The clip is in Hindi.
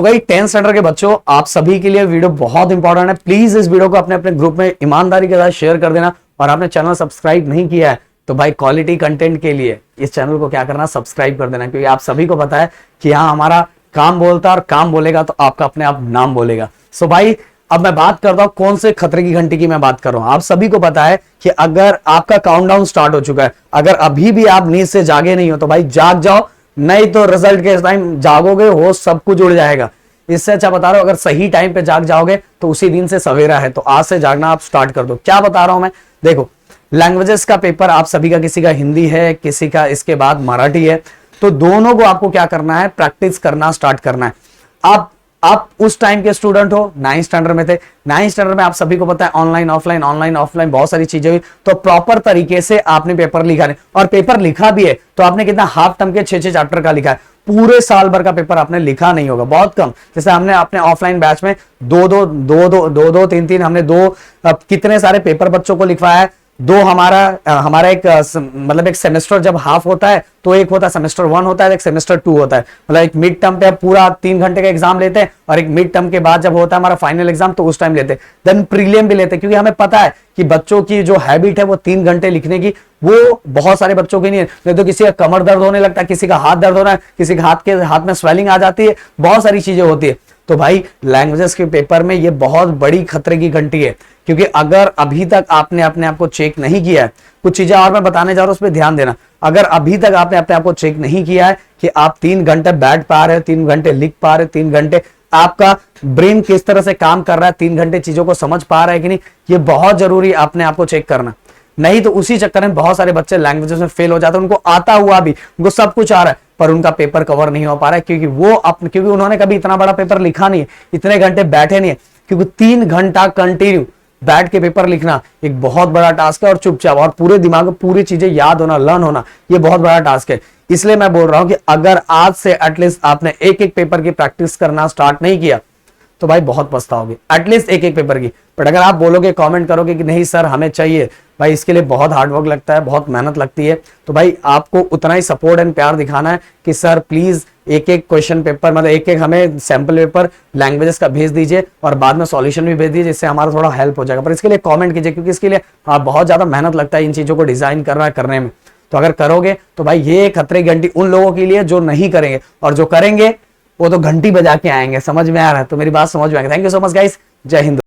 सो भाई 10th स्टैंडर्ड के बच्चों, आप सभी के लिए वीडियो बहुत इंपॉर्टेंट है। प्लीज इस वीडियो को अपने अपने ग्रुप में ईमानदारी के साथ शेयर कर देना। और आपने चैनल सब्सक्राइब नहीं किया है तो भाई क्वालिटी कंटेंट के लिए इस चैनल को क्या करना, सब्सक्राइब कर देना, क्योंकि आप सभी को पता है कि हाँ हमारा काम बोलता है और काम बोलेगा तो आपका अपने आप नाम बोलेगा। सो भाई अब मैं बात करता हूं कौन से खतरे की घंटी की मैं बात कर रहा हूं। आप सभी को पता है कि अगर आपका काउंटडाउन स्टार्ट हो चुका है, अगर अभी भी आप नींद से जागे नहीं हो तो भाई जाग जाओ, नहीं तो रिजल्ट के टाइम जागोगे हो सब कुछ उड़ जाएगा। इससे अच्छा बता रहा हूं, अगर सही टाइम पे जाग जाओगे तो उसी दिन से सवेरा है, तो आज से जागना आप स्टार्ट कर दो। क्या बता रहा हूं मैं, देखो लैंग्वेजेस का पेपर आप सभी का, किसी का हिंदी है, किसी का इसके बाद मराठी है, तो दोनों को आपको क्या करना है, प्रैक्टिस करना स्टार्ट करना है। आप उस टाइम के स्टूडेंट हो, 9th स्टैंडर्ड में थे। 9th स्टैंडर्ड में आप सभी को पता है ऑनलाइन ऑफलाइन बहुत सारी चीजें हुई, तो प्रॉपर तरीके से आपने पेपर लिखा नहीं, और पेपर लिखा भी है तो आपने कितना हाफ टर्म के 6 चैप्टर का लिखा है, पूरे साल भर का पेपर आपने लिखा नहीं होगा, बहुत कम। जैसे हमने अपने ऑफलाइन बैच में दो 3 हमने कितने सारे पेपर बच्चों को लिखवाया है। हमारा एक मतलब एक सेमेस्टर जब हाफ होता है तो एक होता है सेमेस्टर 1 होता है, एक सेमेस्टर 2 होता है। मतलब एक मिड टर्म पे पूरा 3 घंटे का एग्जाम लेते हैं, और एक मिड टर्म के बाद जब होता है हमारा फाइनल एग्जाम तो उस टाइम लेते हैं। देन प्रीलियम भी लेते हैं, क्योंकि हमें पता है कि बच्चों की जो हैबिट है वो 3 घंटे लिखने की, वो बहुत सारे बच्चों की नहीं है। नहीं तो किसी का कमर दर्द होने लगता है, किसी का हाथ दर्द होना है, किसी के हाथ में स्वेलिंग आ जाती है, बहुत सारी चीजें होती है। तो भाई लैंग्वेजेस के पेपर में ये बहुत बड़ी खतरे की घंटी है, क्योंकि अगर अभी तक आपने अपने आप को चेक नहीं किया है, कुछ चीजें और मैं बताने जा रहा हूं उस पर ध्यान देना। अगर अभी तक आपने अपने आप को चेक नहीं किया है कि आप 3 घंटे बैठ पा रहे हो, 3 घंटे लिख पा रहे हो, 3 घंटे आपका ब्रेन किस तरह से काम कर रहा है, 3 घंटे चीजों को समझ पा रहा है कि नहीं, ये बहुत जरूरी अपने आप को चेक करना। नहीं तो उसी चक्कर में बहुत सारे बच्चे लैंग्वेजेस में फेल हो जाते हैं, उनको आता हुआ भी, उनको सब कुछ आ रहा है, पर उनका पेपर कवर नहीं हो पा रहा है, क्योंकि उन्होंने कभी इतना बड़ा पेपर लिखा नहीं है, इतने घंटे बैठे नहीं है। क्योंकि 3 घंटा कंटिन्यू बैठ के पेपर लिखना एक बहुत बड़ा टास्क है, और चुपचाप और पूरे दिमाग में पूरी चीजें याद होना, लर्न होना, ये बहुत बड़ा टास्क है। इसलिए मैं बोल रहा हूं कि अगर आज से एटलीस्ट आपने एक एक पेपर की प्रैक्टिस करना स्टार्ट नहीं किया तो भाई बहुत पछताओगे, एटलीस्ट एक एक पेपर की। बट अगर आप बोलोगे, कमेंट करोगे कि नहीं सर हमें चाहिए, भाई इसके लिए बहुत हार्डवर्क लगता है, बहुत मेहनत लगती है, तो भाई आपको उतना ही सपोर्ट एंड प्यार दिखाना है कि सर प्लीज एक एक क्वेश्चन पेपर, मतलब एक एक हमें सैंपल पेपर लैंग्वेजेस का भेज दीजिए, और बाद में सॉल्यूशन भी भेज दीजिए, जिससे हमारा थोड़ा हेल्प हो जाएगा। पर इसके लिए कमेंट कीजिए, क्योंकि इसके लिए बहुत ज्यादा मेहनत लगता है इन चीजों को डिजाइन करने में। तो अगर करोगे तो भाई ये खतरे की घंटी उन लोगों के लिए जो नहीं करेंगे, और जो करेंगे वो तो घंटी बजा के आएंगे। समझ में आ रहा है तो मेरी बात समझ में आएगी। Thank you so much guys, जय हिंद।